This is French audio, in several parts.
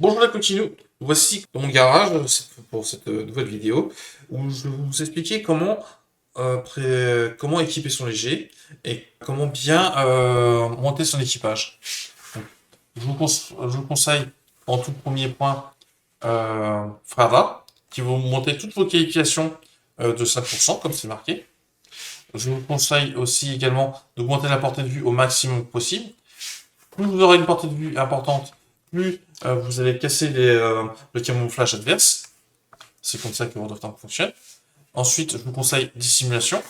Bonjour la continue, voici mon garage pour cette nouvelle vidéo où je vais vous expliquer comment équiper son léger et comment bien monter son équipage. Donc, je vous conseille en tout premier point Frada qui va vous monter toutes vos qualifications de 5% comme c'est marqué. Je vous conseille aussi également d'augmenter la portée de vue au maximum possible. Plus vous aurez une portée de vue importante, plus vous allez casser le camouflage adverse. C'est comme ça que World of Tanks fonctionne. Ensuite, je vous conseille dissimulation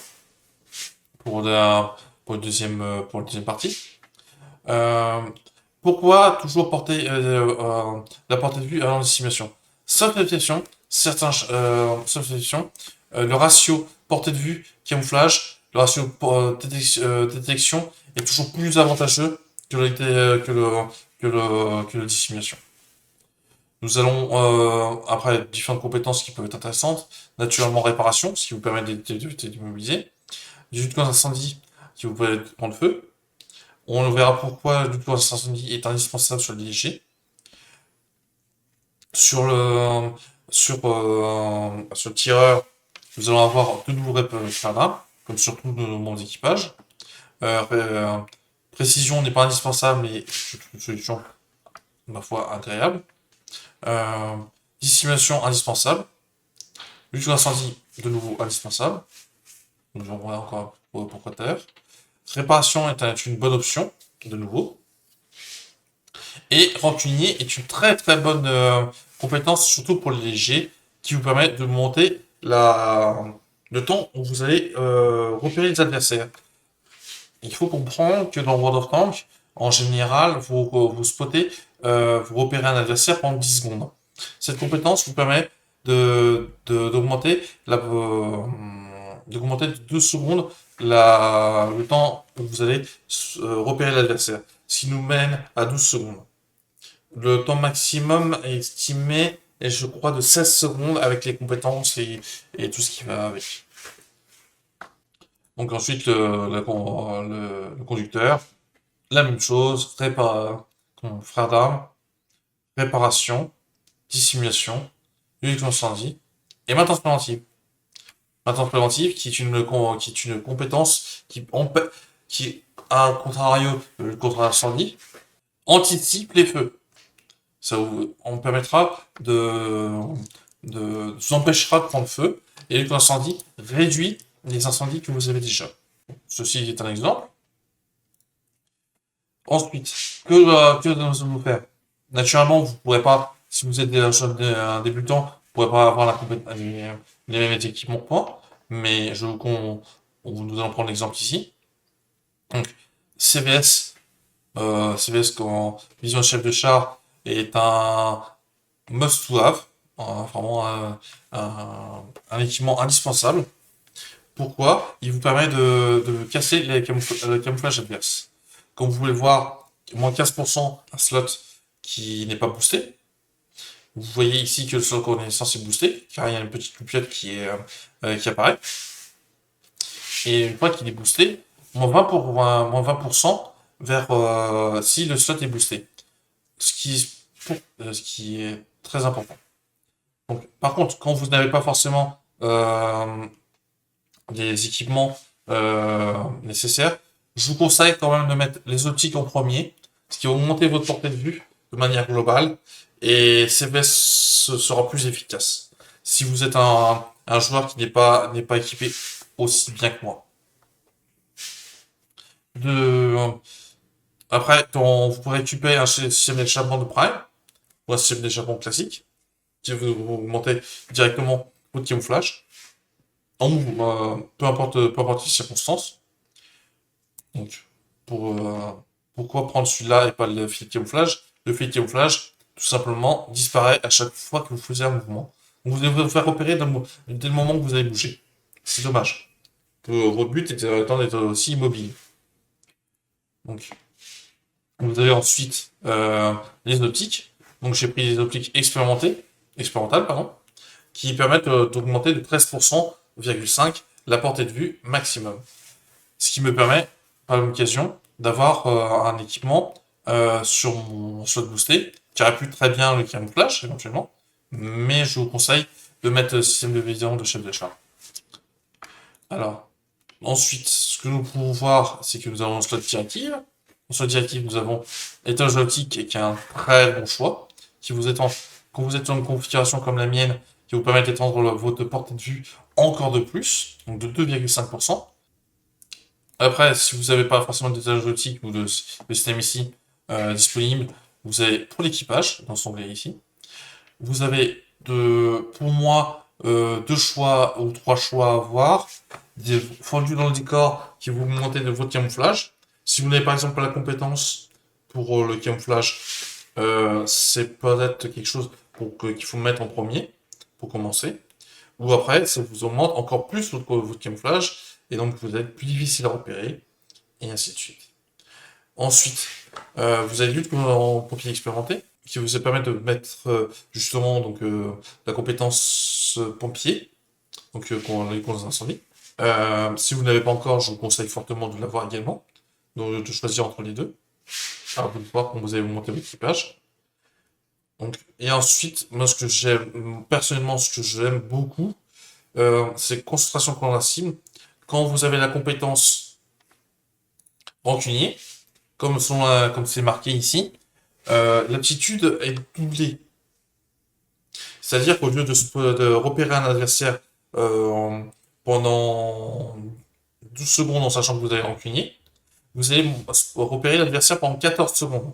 pour pour la deuxième partie. Euh, Pourquoi toujours porter la portée de vue avant la dissimulation? Sauf exception, sauf exception, le ratio portée de vue camouflage, le ratio détection est toujours plus avantageux que la dissimulation. Nous allons, après, différentes compétences qui peuvent être intéressantes. Naturellement, réparation, ce qui vous permet d'éviter d'immobiliser. Lutte contre incendie, qui vous permet de prendre feu. On verra pourquoi lutte contre incendie est indispensable sur le léger. Sur le, sur le tireur, nous allons avoir de nouveaux radars, comme sur tous nos mondes d'équipage. Euh, Précision n'est pas indispensable, mais c'est une solution, ma foi, agréable. Euh, Dissimulation indispensable. Lutte contre incendie, de nouveau indispensable. Nous en verrons encore pourquoi tout à l'heure. Réparation est une bonne option, de nouveau. Et rancunier est une très très bonne compétence, surtout pour les légers, qui vous permet de monter le temps où vous allez repérer les adversaires. Il faut comprendre que dans World of Tanks, en général, vous spottez, vous repérez un adversaire pendant 10 secondes. Cette compétence vous permet d'augmenter d'augmenter de 2 secondes le temps où vous allez repérer l'adversaire, ce qui nous mène à 12 secondes. Le temps maximum est estimé, et je crois, de 16 secondes avec les compétences et tout ce qui va avec. Donc ensuite, le conducteur, la même chose, frère d'armes, réparation, dissimulation, lutte contre incendie, et maintenance préventive. Maintenance préventive qui est une compétence qui à contrario de lutte contre incendie, anticipe les feux. On permettra vous empêchera de prendre feu, et lutte contre incendie réduit les incendies que vous avez déjà. Ceci est un exemple. Ensuite, que devons-nous faire? Naturellement, vous ne pourrez pas, si vous êtes un débutant, vous ne pourrez pas avoir les mêmes équipements que moi, mais nous allons prendre l'exemple ici. Donc, CVS, CVS quand vision chef de char est un must-to-have, vraiment un équipement indispensable. Pourquoi? Il vous permet de casser le camouflage adverse. Comme vous pouvez le voir, moins 15%, un slot qui n'est pas boosté. Vous voyez ici que le slot connaissance est boosté, car il y a une petite loupiote qui apparaît. Et une fois qu'il est boosté, moins 20% vers si le slot est boosté. Ce qui est très important. Donc, par contre, quand vous n'avez pas forcément des équipements nécessaires, je vous conseille quand même de mettre les optiques en premier, ce qui va augmenter votre portée de vue de manière globale, et CVS sera plus efficace. Si vous êtes un joueur qui n'est pas équipé aussi bien que moi. Après, vous pourrez récupérer un système d'échappement de Prime, ou un système d'échappement classique, qui va vous augmenter directement votre camouflage, en mouvement, peu importe les circonstances. Donc, pourquoi prendre celui-là et pas le filet de camouflage? Le filet de camouflage, tout simplement, disparaît à chaque fois que vous faisiez un mouvement. Donc, vous devez vous faire repérer dès le moment que vous allez bouger. C'est dommage. Votre but est d'être aussi immobile. Donc, vous avez ensuite les optiques. Donc, j'ai pris les optiques expérimentales, pardon, qui permettent d'augmenter de 13,5% la portée de vue maximum. Ce qui me permet, par l'occasion, d'avoir un équipement sur mon slot boosté aurait pu très bien le camouflage, éventuellement, mais je vous conseille de mettre le système de vision de chef de char. Alors, ensuite, ce que nous pouvons voir, c'est que nous avons un slot directive. En slot directive, nous avons étage optique qui est un très bon choix, qui vous étend, quand vous êtes dans une configuration comme la mienne, qui vous permet d'étendre votre portée de vue encore de plus, donc de 2,5%. Après, si vous n'avez pas forcément d'étage optique ou de système ici disponible, vous avez pour l'équipage, dans ce onglet ici. Vous avez, pour moi, 2 choix ou 3 choix à avoir. Des fondus dans le décor qui vous montez de votre camouflage. Si vous n'avez par exemple pas la compétence pour le camouflage, c'est peut-être quelque chose qu'il faut mettre en premier pour commencer. Ou après, ça vous augmente encore plus votre camouflage et donc vous êtes plus difficile à repérer et ainsi de suite. Ensuite, vous avez lutte en pompier expérimenté qui vous permet de mettre justement donc la compétence pompier, donc quand les causes d'incendie. Si vous n'avez pas encore, je vous conseille fortement de l'avoir également, donc de choisir entre les deux. Alors vous allez voir quand vous allez monter votre équipage. Donc, et ensuite, moi ce que j'aime, personnellement ce que j'aime beaucoup, c'est concentration quand la cible. Quand vous avez la compétence rancunier, comme c'est marqué ici, l'aptitude est doublée. C'est-à-dire qu'au lieu de repérer un adversaire pendant 12 secondes en sachant que vous avez rancunier, vous allez repérer l'adversaire pendant 14 secondes.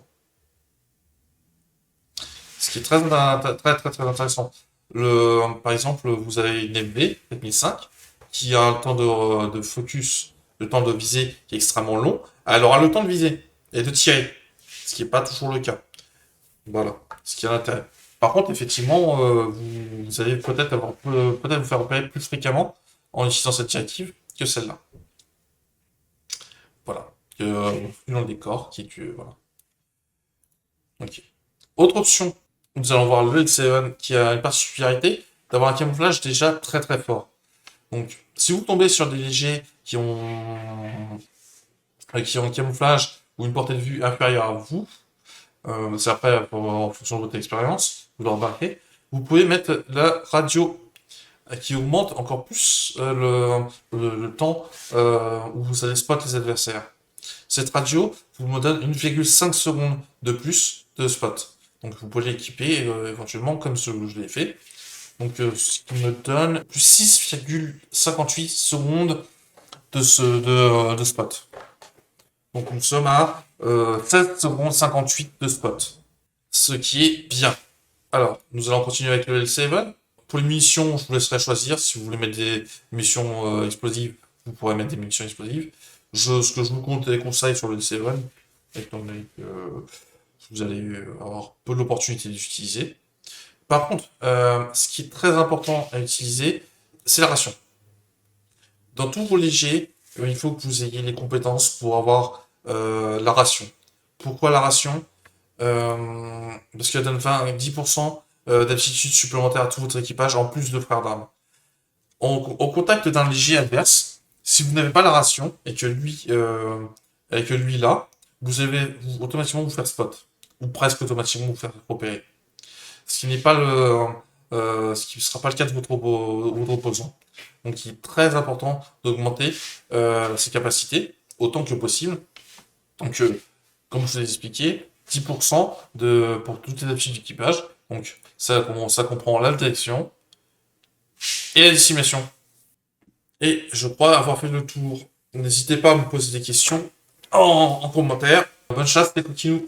Ce qui est très intéressant. Par exemple, vous avez une FV 4005 qui a un temps de focus, le temps de viser qui est extrêmement long. Elle aura le temps de viser et de tirer, ce qui n'est pas toujours le cas. Voilà, ce qui a l'intérêt. Par contre, effectivement, vous allez peut-être vous faire repérer plus fréquemment en utilisant cette directive que celle-là. Voilà, que dans le décor qui est voilà. Ok. Autre option, nous allons voir le L7 qui a une particularité d'avoir un camouflage déjà très très fort. Donc, si vous tombez sur des légers qui ont un camouflage ou une portée de vue inférieure à vous, c'est après en fonction de votre expérience, vous le remarquez, vous pouvez mettre la radio qui augmente encore plus le temps où vous allez spot les adversaires. Cette radio vous donne 1,5 secondes de plus de spot. Donc vous pouvez l'équiper éventuellement comme je l'ai fait. Donc ce qui me donne plus 6,58 secondes de spot. Donc nous sommes à 7 secondes 58 de spot. Ce qui est bien. Alors, nous allons continuer avec le L7. Pour les munitions, je vous laisserai choisir. Si vous voulez mettre des munitions explosives, vous pourrez mettre des munitions explosives. Ce que je vous conseille sur le L7, étant donné que vous allez avoir peu d'opportunités d'utiliser. Par contre, ce qui est très important à utiliser, c'est la ration. Dans tous vos légers, il faut que vous ayez les compétences pour avoir la ration. Pourquoi la ration? Parce qu'elle donne 10% d'aptitude supplémentaire à tout votre équipage en plus de frères d'armes. Au contact d'un léger adverse, si vous n'avez pas la ration et que lui là, vous allez automatiquement vous faire spot ou presque automatiquement vous faire repérer. Ce qui n'est pas ce qui ne sera pas le cas de votre opposant. Donc il est très important d'augmenter ses capacités autant que possible. Donc comme je vous ai expliqué, 10% pour toutes les aptitudes d'équipage. Donc ça comprend la détection et la dissimulation. Et je crois avoir fait le tour. N'hésitez pas à me poser des questions en commentaire. Bonne chasse et continue.